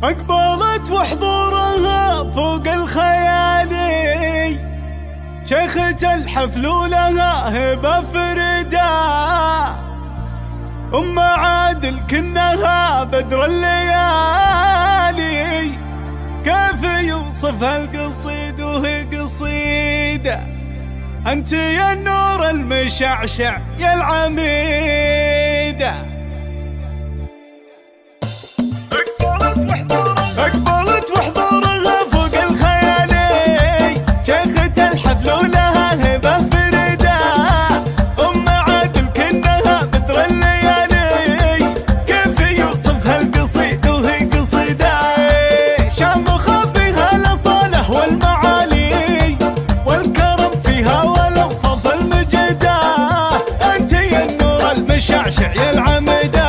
أقبلت وحضورها فوق الخيالي، شيخة الحفل ولها هبة فريدة، أم عادل كنها بدر الليالي، كيف يوصفها القصيد وهي قصيدة؟ أنت يا النور المشعشع يا العميدة. أقبلت وحضورها فوق الخيالي، شيخة الحفل ولها هبة فريدة، أم عادل كنها بدر الليالي، كيف يوصفها القصيد وهي قصيدة؟ شامخة فيها الأصالة والمعالي، والكرم فيها والأوصاف المجيدة، أنت يا النور المشعشع يا العميدة.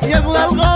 يغلى الغالي